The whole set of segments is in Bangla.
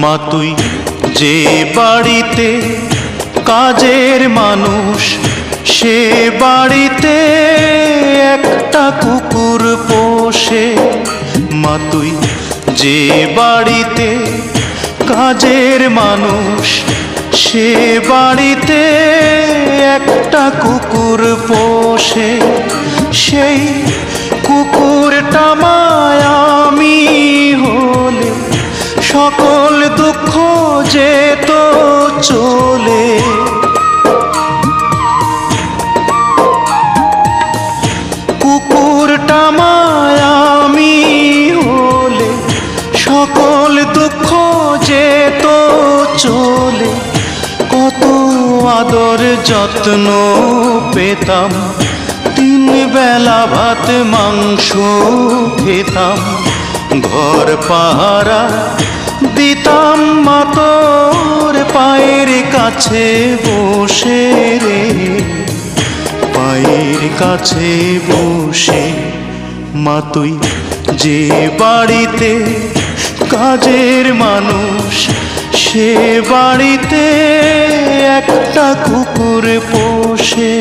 মা তুই যে বাড়িতে কাজের মানুষ, সে বাড়িতে একটা কুকুর পোষে। মা তুই যে বাড়িতে কাজের মানুষ, সে বাড়িতে একটা কুকুর পোষে। সেই কুকুরটা মায়ামি হলে সকল দুঃখ যেত চলে। কুকুরটা মায়ামি হলে সকল দুঃখ যেত চলে। কত আদর যত্ন পেতাম, 3 বেলা ভাত মাংস খেতাম। ঘর পাহারা দিতাম মা তোর পায়ের কাছে বসে রে, পায়ের কাছে বসে। মা তুই যে বাড়িতে কাজের মানুষ, সে বাড়িতে একটা কুকুর পোষে।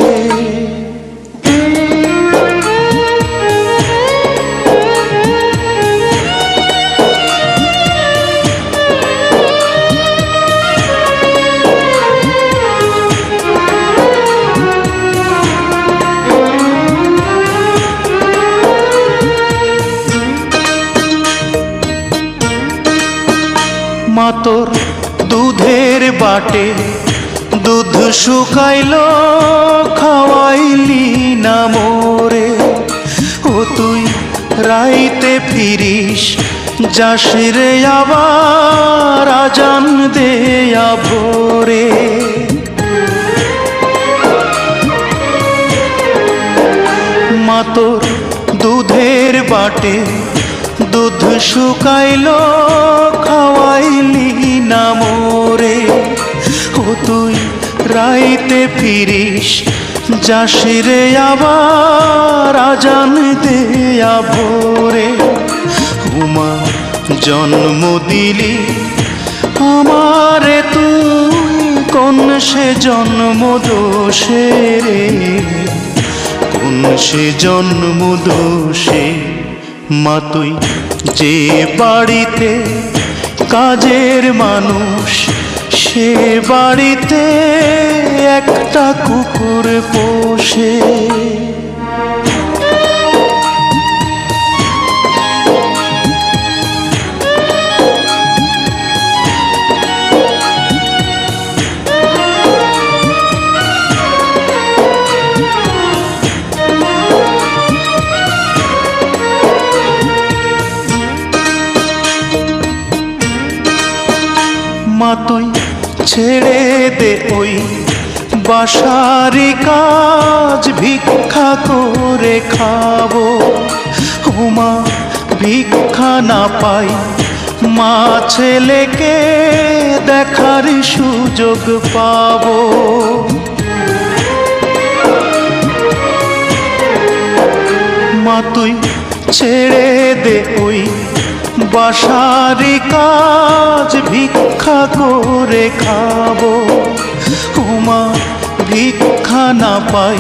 মা তোর দুধের বাটে দুধ শুকাইলো, খাওয়াইলি না মোরে। ও তুই রাইতে ফিরিস, যাস রে আবার আজান দেয়া ভোরে। মা তোর দুধের বাটে দুধ শুকাইলো, খাওয়াইলি না মোরে। ও তুই রাইতে ফিরিস, যাস রে আবার আজান দেয়া ভোরে। উমা জন্ম দিলি আমারে তুই, কোন সে জন্ম দোষে রে, কোন সে জন্ম দোষে। মা তুই যে বাড়িতে কাজের মানুষ, সে বাড়িতে একটা কুকুর পোষে। মা তুই ছেড়ে দে ওই বাসারি কাজ, ভিক্ষা করে খাবো। ও মা ভিক্ষা না পাই, মা ছেলেকে দেখার সুযোগ পাবো। মা তুই ছেড়ে দে ওই বাসারি কাজ, ভিক্ষা করে খাবো। ও মা ভিক্ষা না পাই,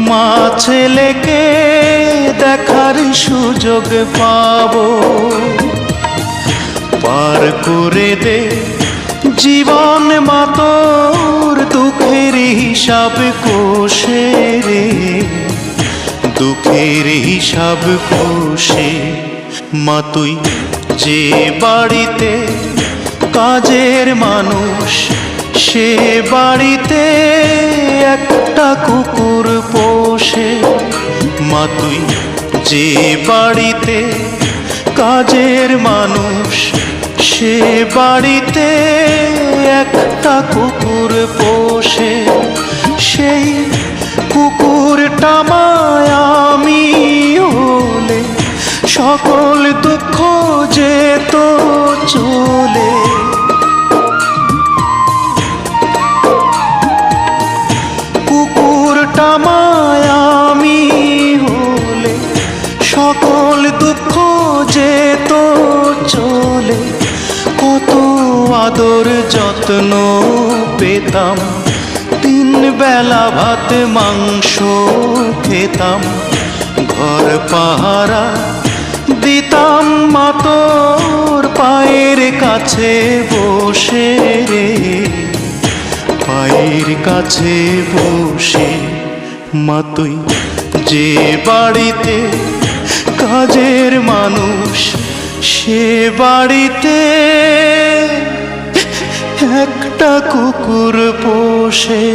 মা ছেলেকে দেখার সুযোগ পাবো। পার করে দে জীবন মা তোর, দুঃখের হিসাব কোষে রে, দুঃখের হিসাব কোষে। মা তুই যে বাড়িতে কাজের মানুষ, সে বাড়িতে একটা কুকুর পোষে। মা তুই যে বাড়িতে কাজের মানুষ, সে বাড়িতে একটা কুকুর পোষে। সেই কুকুরটা মায়ামি হলে সকল দুঃখ যেত চলে। কুকুরটা মায়ামি হলে সকল দুঃখ যেত চলে। কত যত্ন পেতাম, 3 বেলা ভাত মাংস খেতাম, ঘর পাহারা দিতাম মা তোর পায়ের কাছে বসে রে, পায়ের কাছে বসে। মা তুই যে বাড়িতে কাজের মানুষ, সে বাড়িতে একটা কুকুর পোষে।